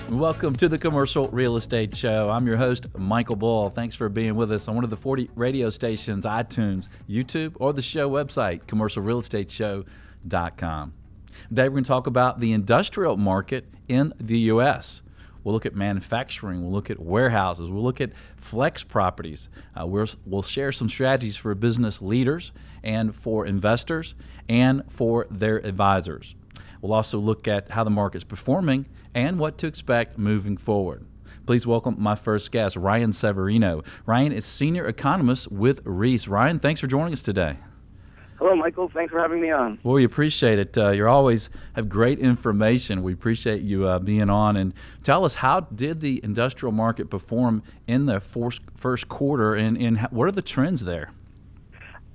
Welcome to the Commercial Real Estate Show. I'm your host, Michael Bull. Thanks for being with us on one of the 40 radio stations, iTunes, YouTube, or the show website, commercialrealestateshow.com. Today we're going to talk about the industrial market in the U.S. We'll look at manufacturing. We'll look at warehouses. We'll look at flex properties. We'll share some strategies for business leaders and for investors and for their advisors. We'll also look at how the market's performing and what to expect moving forward. Please welcome my first guest, Ryan Severino. Ryan is Senior Economist with REIS. Ryan, thanks for joining us today. Hello, Michael. Thanks for having me on. Well, we appreciate it. You always have great information. We appreciate you being on. And tell us, how did the industrial market perform in the first quarter, and what are the trends there?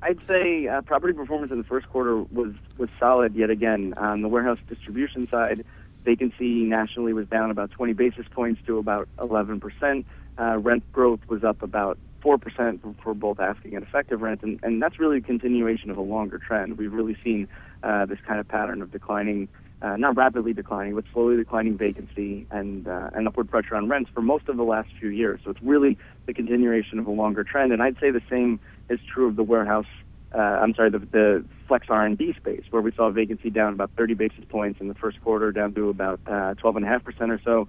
I'd say property performance in the first quarter was solid yet again. On the warehouse distribution side, vacancy nationally was down about 20 basis points to about 11%. Rent growth was up about 4% for both asking and effective rent, and that's really a continuation of a longer trend. We've really seen this kind of pattern of declining, not rapidly declining, but slowly declining vacancy and upward pressure on rents for most of the last few years. So it's really the continuation of a longer trend, and I'd say the same is true of the the flex R&D space, where we saw vacancy down about 30 basis points in the first quarter, down to about 12.5% or so.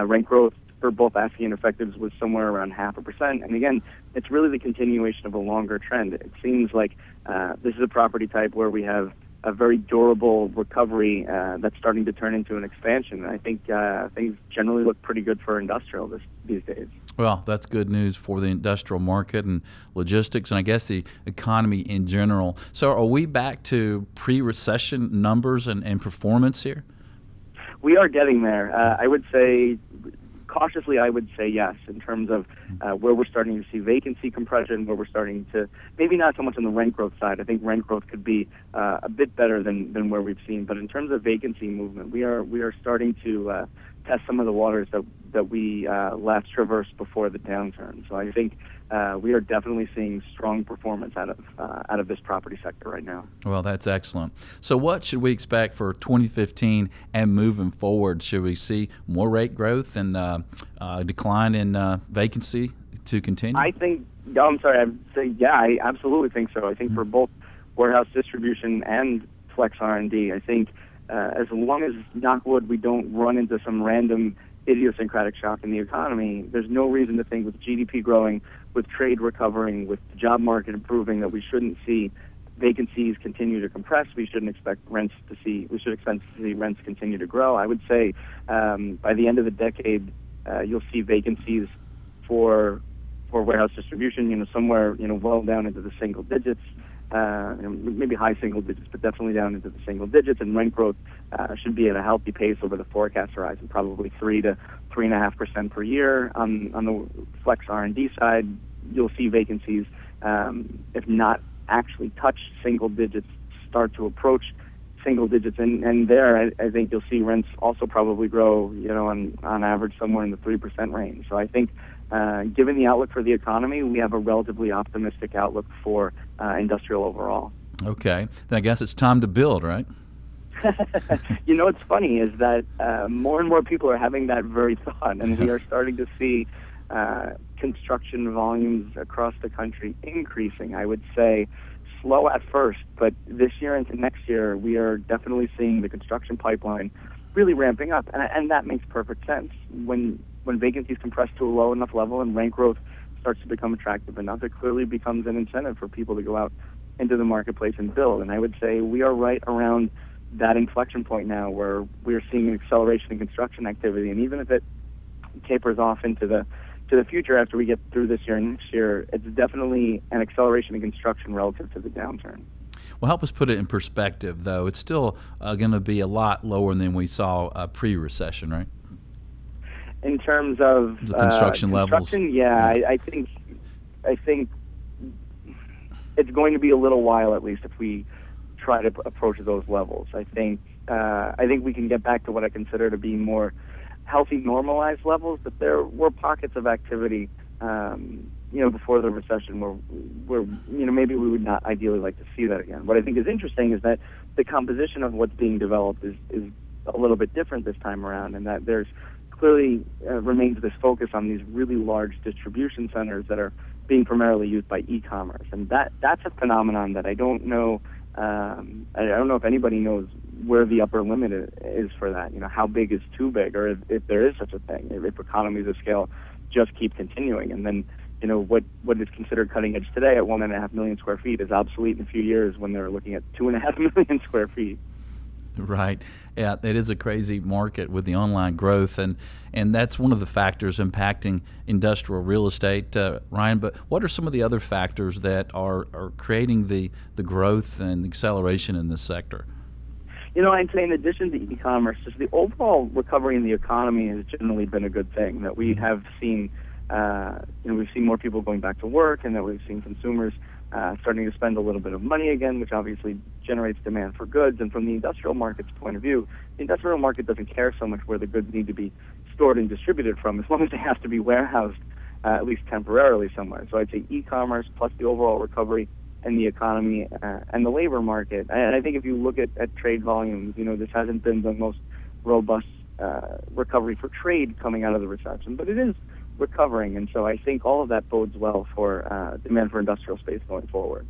Rent growth for both asking and effectives was somewhere around 0.5%. And again, it's really the continuation of a longer trend. It seems like this is a property type where we have a very durable recovery that's starting to turn into an expansion. And I think things generally look pretty good for industrial these days. Well, that's good news for the industrial market and logistics, and I guess the economy in general. So are we back to pre-recession numbers and performance here? We are getting there. I would say, cautiously, I would say yes, in terms of where we're starting to see vacancy compression, where we're starting to, maybe not so much on the rent growth side. I think rent growth could be a bit better than where we've seen. But in terms of vacancy movement, we are starting to test some of the waters that we last traversed before the downturn. So I think we are definitely seeing strong performance out of this property sector right now. Well, that's excellent. So what should we expect for 2015 and moving forward? Should we see more rate growth and decline in vacancy to continue? I'd say, yeah, I absolutely think so. I think for both warehouse distribution and flex R&D, I think as long as, knock wood, we don't run into some random idiosyncratic shock in the economy, there's no reason to think with GDP growing, with trade recovering, with the job market improving, that we shouldn't see vacancies continue to compress. We should expect rents to see rents continue to grow. I would say by the end of the decade, you'll see vacancies for warehouse distribution, somewhere, well down into the single digits. Maybe high single digits, but definitely down into the single digits, and rent growth should be at a healthy pace over the forecast horizon, probably 3 to 3.5% per year. On the flex R&D side, you'll see vacancies, if not actually touch single digits, start to approach single digits, and there I think you'll see rents also probably grow, on average somewhere in the 3% range. So I think given the outlook for the economy, we have a relatively optimistic outlook for industrial overall. Okay. Then I guess it's time to build, right? What's funny is that more and more people are having that very thought, and we are starting to see construction volumes across the country increasing. I would say slow at first, but this year into next year, we are definitely seeing the construction pipeline really ramping up, and that makes perfect sense. When vacancies compress to a low enough level and rent growth starts to become attractive enough, it clearly becomes an incentive for people to go out into the marketplace and build. And I would say we are right around that inflection point now, where we're seeing an acceleration in construction activity. And even if it tapers off into the future after we get through this year and next year, it's definitely an acceleration in construction relative to the downturn. Well, help us put it in perspective, though. It's still going to be a lot lower than we saw pre-recession, right? In terms of the construction levels, yeah. I think it's going to be a little while, at least, if we try to approach those levels. I think we can get back to what I consider to be more healthy, normalized levels, but there were pockets of activity before the recession, where maybe we would not ideally like to see that again. What I think is interesting is that the composition of what's being developed is a little bit different this time around, and that there's clearly remains this focus on these really large distribution centers that are being primarily used by e-commerce, and that's a phenomenon that I don't know. I don't know if anybody knows where the upper limit is for that. How big is too big, or if there is such a thing. If economies of scale just keep continuing, and then what is considered cutting edge today at 1.5 million square feet is obsolete in a few years when they're looking at 2.5 million square feet. Right. Yeah, it is a crazy market with the online growth, and that's one of the factors impacting industrial real estate, Ryan. But what are some of the other factors that are creating the growth and acceleration in this sector? I'd say in addition to e-commerce, just the overall recovery in the economy has generally been a good thing. That we have seen, we've seen more people going back to work, and that we've seen consumers starting to spend a little bit of money again, which obviously generates demand for goods. And from the industrial market's point of view, the industrial market doesn't care so much where the goods need to be stored and distributed from, as long as they have to be warehoused, at least temporarily somewhere. So I'd say e-commerce plus the overall recovery in the economy and the labor market. And I think if you look at trade volumes, this hasn't been the most robust recovery for trade coming out of the recession, but it is recovering, and so I think all of that bodes well for demand for industrial space going forward.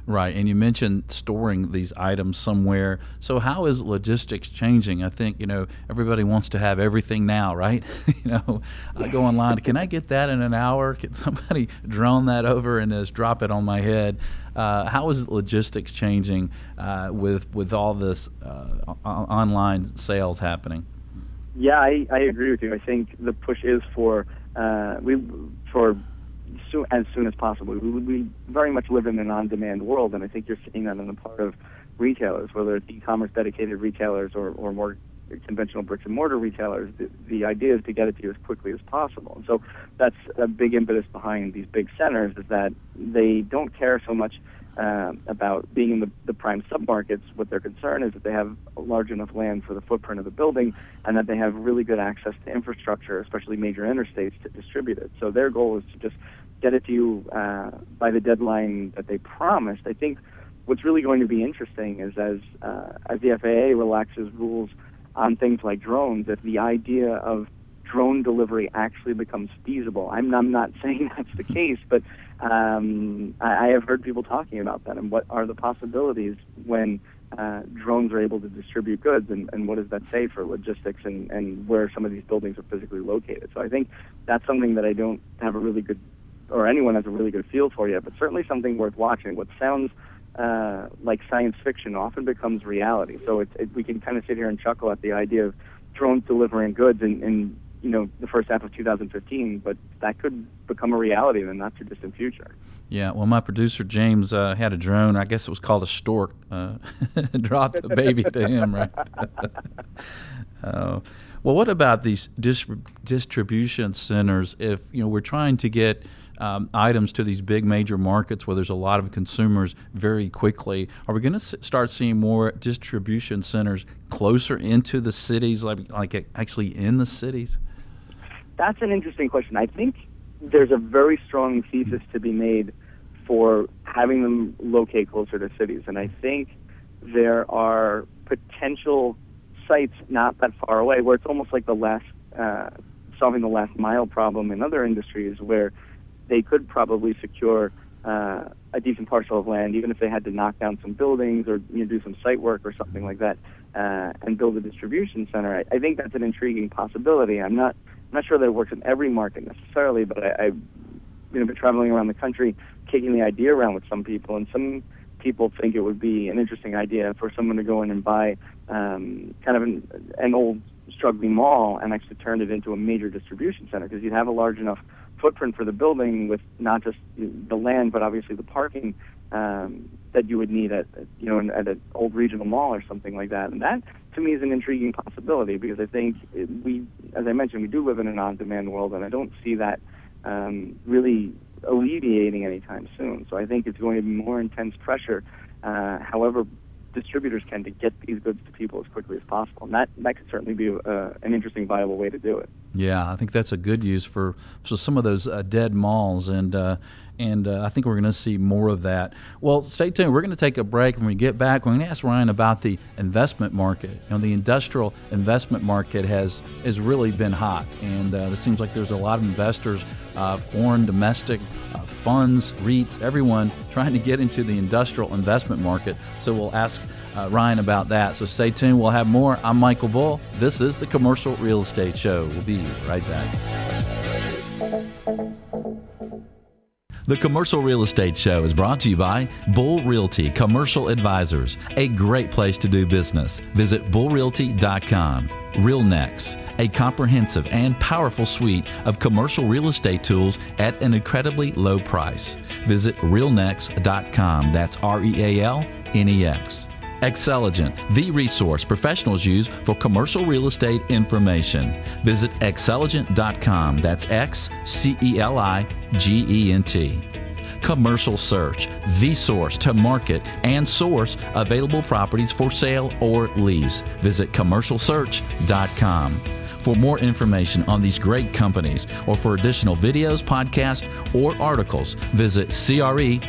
Right, and you mentioned storing these items somewhere. So how is logistics changing? I think, everybody wants to have everything now, right? I go online, can I get that in an hour? Can somebody drone that over and just drop it on my head? How is logistics changing with all this online sales happening? Yeah, I agree with you. I think the push is for as soon as possible. We very much live in an on-demand world, and I think you're seeing that on the part of retailers, whether it's e-commerce dedicated retailers or more conventional bricks and mortar retailers. The idea is to get it to you as quickly as possible. And so that's a big impetus behind these big centers, is that they don't care so much about being in the prime submarkets. What their concern is that they have a large enough land for the footprint of the building, and that they have really good access to infrastructure, especially major interstates, to distribute it. So their goal is to just get it to you by the deadline that they promised. I think what's really going to be interesting is as the FAA relaxes rules on things like drones, if the idea of drone delivery actually becomes feasible. I'm not saying that's the case, but I have heard people talking about that, and what are the possibilities when drones are able to distribute goods, and what does that say for logistics and where some of these buildings are physically located. So I think that's something that I don't have a really good, or anyone has a really good feel for yet, but certainly something worth watching. What sounds like science fiction often becomes reality. So we can kind of sit here and chuckle at the idea of drones delivering goods in the first half of 2015, but that could become a reality in the not too distant future. Yeah, well, my producer James had a drone. I guess it was called a stork. Dropped the baby to him, right? Well, what about these distribution centers? If we're trying to get items to these big major markets where there's a lot of consumers very quickly, are we going to start seeing more distribution centers closer into the cities, like actually in the cities? That's an interesting question. I think there's a very strong thesis to be made for having them locate closer to cities, and I think there are potential sites not that far away where it's almost like solving the last mile problem in other industries, where they could probably secure a decent parcel of land, even if they had to knock down some buildings or do some site work or something like that, and build a distribution center. I think that's an intriguing possibility. I'm not sure that it works in every market necessarily, but I've been traveling around the country, kicking the idea around with some people, and some people think it would be an interesting idea for someone to go in and buy kind of an old struggling mall and actually turn it into a major distribution center, because you'd have a large enough footprint for the building with not just the land, but obviously the parking that you would need at an old regional mall or something like that. And that, to me, is an intriguing possibility, because I think as I mentioned, we do live in an on-demand world, and I don't see that really alleviating anytime soon. So I think it's going to be more intense pressure, however distributors can, to get these goods to people as quickly as possible. And that could certainly be an interesting, viable way to do it. Yeah, I think that's a good use for some of those dead malls, and I think we're going to see more of that. Well, stay tuned. We're going to take a break. When we get back, we're going to ask Ryan about the investment market. The industrial investment market has really been hot, and it seems like there's a lot of investors, foreign, domestic, funds, REITs, everyone trying to get into the industrial investment market. So we'll ask Ryan about that. So stay tuned. We'll have more. I'm Michael Bull. This is the Commercial Real Estate Show. We'll be right back. The Commercial Real Estate Show is brought to you by Bull Realty Commercial Advisors, a great place to do business. Visit bullrealty.com. RealNex, a comprehensive and powerful suite of commercial real estate tools at an incredibly low price. Visit realnex.com. That's REALNEX. Xceligent, the resource professionals use for commercial real estate information. Visit xceligent.com. That's XCELIGENT. Commercial Search, the source to market and source available properties for sale or lease. Visit commercialsearch.com. For more information on these great companies, or for additional videos, podcasts, or articles, visit CREshow.com.